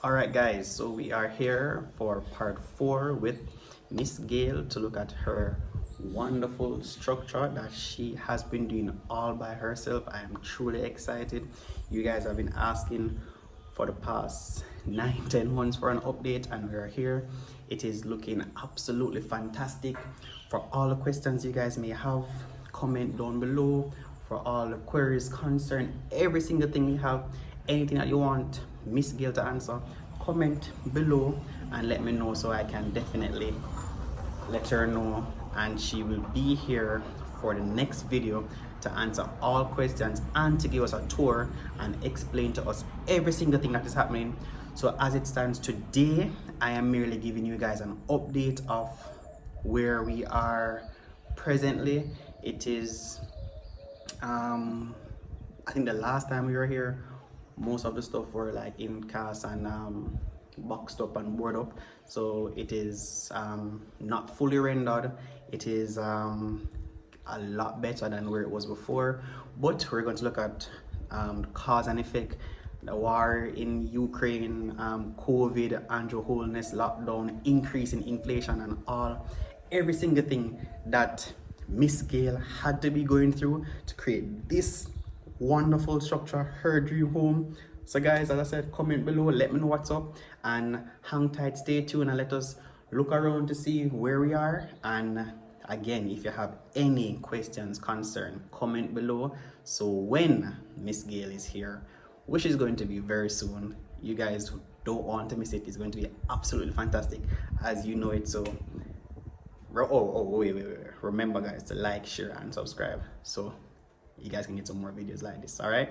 Alright guys, so we are here for part 4 with Miss Gayle to look at her wonderful structure that she has been doing all by herself. I am truly excited. You guys have been asking for the past 9-10 months for an update, and we are here. It is looking absolutely fantastic. For all the questions you guys may have, comment down below. For all the queries, concern, every single thing you have, anything that you want Miss Gayle to answer, comment below and let me know, so I can definitely let her know, and she will be here for the next video to answer all questions and to give us a tour and explain to us every single thing that is happening. So as it stands today, I am merely giving you guys an update of where we are presently. It is I think the last time we were here, most of the stuff were like in cast and boxed up and board up, so it is not fully rendered. It is a lot better than where it was before, but we're going to look at cause and effect, the war in Ukraine, COVID, Andrew Holness, lockdown, increase in inflation, and every single thing that Miss Gayle had to be going through to create this wonderful structure, her dream home. So guys, as I said, comment below, let me know what's up, and hang tight, stay tuned, and let us look around to see where we are. And again, if you have any questions, concern, comment below, so when Miss Gayle is here, which is going to be very soon, you guys don't want to miss it. It's going to be absolutely fantastic, as you know it. So wait. Remember guys, to like, share and subscribe so you guys can get some more videos like this. All right.